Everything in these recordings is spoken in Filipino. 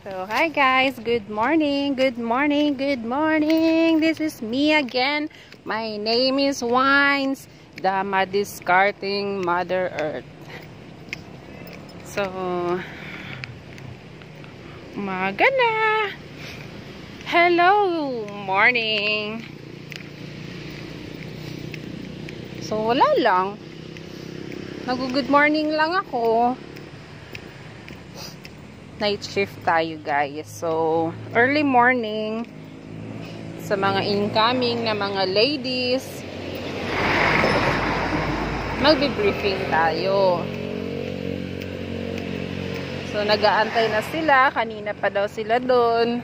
So, hi guys, good morning, good morning, good morning. This is me again. My name is Wines, the discarding Mother Earth. So, umaga na. Hello, morning. So, wala lang. Nag-good morning lang ako. Night shift tayo guys. So, early morning sa mga incoming na mga ladies, magbe-briefing tayo. So, nag-aantay na sila. Kanina pa daw sila doon.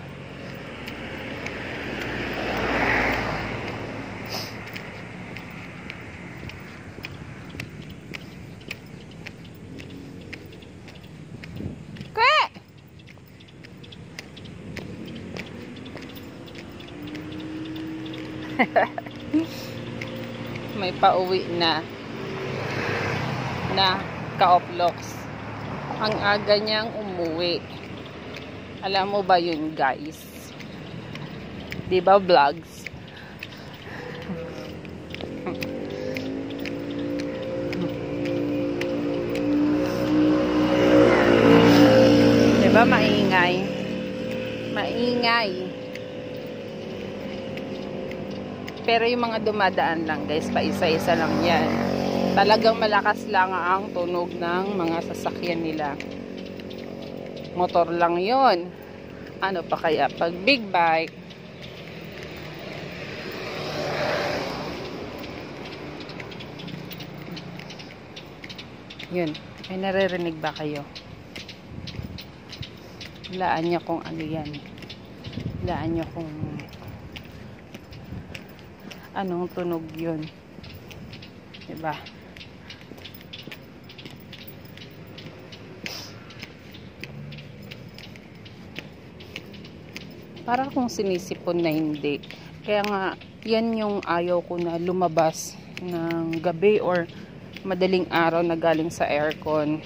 May pauwi na ka-oplox. Ang aga niyang umuwi. Alam mo ba yun guys? Diba vlogs? Diba maingay? Maingay. Pero yung mga dumadaan lang guys, pa isa-isa lang yan. Talagang malakas lang ang tunog ng mga sasakyan nila. Motor lang yon. Ano pa kaya pag big bike? Yun. May naririnig ba kayo? Laan nyo kung ano yan. Laan nyo kung anong tunog yun, diba? Para kung sinisipon na hindi. Kaya nga yan yung ayaw ko na lumabas ng gabi or madaling araw na galing sa aircon.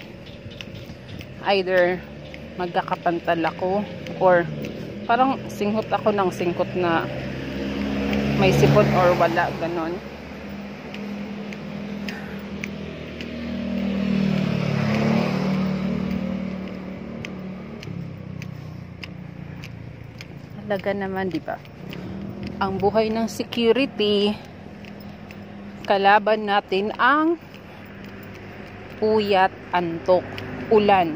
Either magkakapantal ako or parang singhot ako ng singkot na may sipon or wala, ganon. Halaga naman, di ba? Ang buhay ng security, kalaban natin ang puyat, antok, ulan.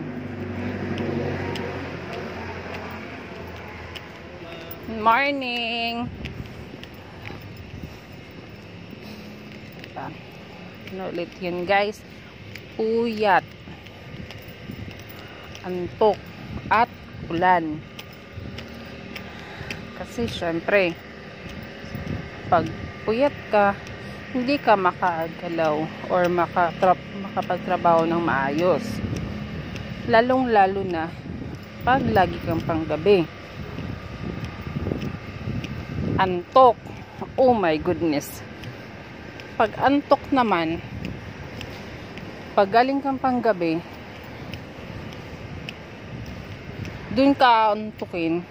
Morning! Ano ulit yun guys? Puyat, antok, at ulan. Kasi syempre pag puyat ka, hindi ka makagalaw or makapagtrabaho ng maayos. Lalong lalo na pag lagi kang panggabi. Antok, oh my goodness. Pag antok naman, pag galing kang panggabi, dun ka antukin.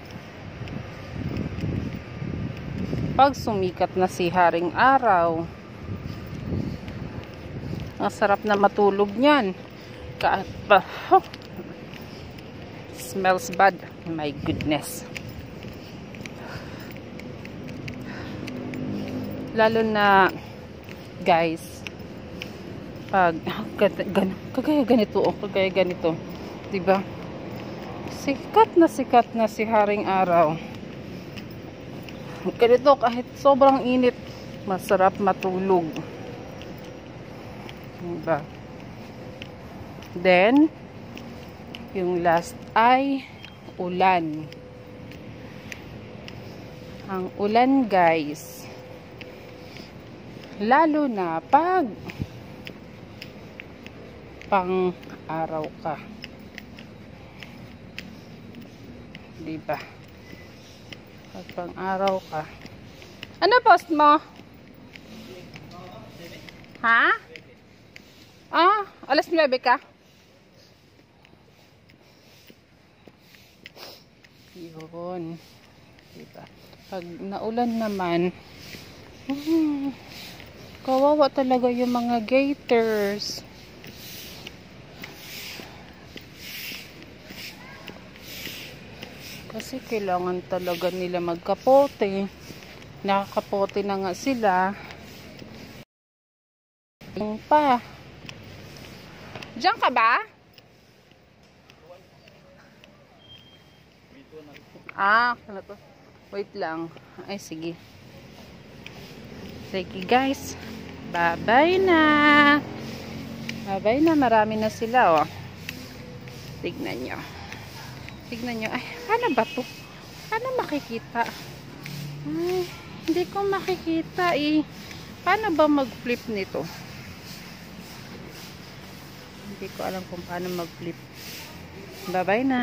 Pag sumikat na si haring araw, ang sarap na matulog niyan. Smells bad. My goodness. Lalo na guys, pag kagaya ganito, diba? Sikat na si haring araw. Ganito, kahit sobrang init, masarap matulog, diba? Then yung last ay ulan. Ang ulan guys, lalo na pag pang araw ka, diba? Pag pang araw ka, ano post mo? Ha? Alas 9 ka? Yun. Diba? Pag naulan naman, kawawa talaga yung mga gators. Kasi kailangan talaga nila magkapote. Nakakapote na nga sila. Yung pa. Diyan ka ba? Ano to? Wait lang. Ay, sige. Sige guys. Bye-bye na. Bye-bye na. Marami na sila, oh. Tignan nyo. Tignan nyo. Ay, paano ba to? Paano makikita? Ay, hindi ko makikita, eh. Paano ba mag-flip nito? Hindi ko alam kung paano mag-flip. Bye-bye na.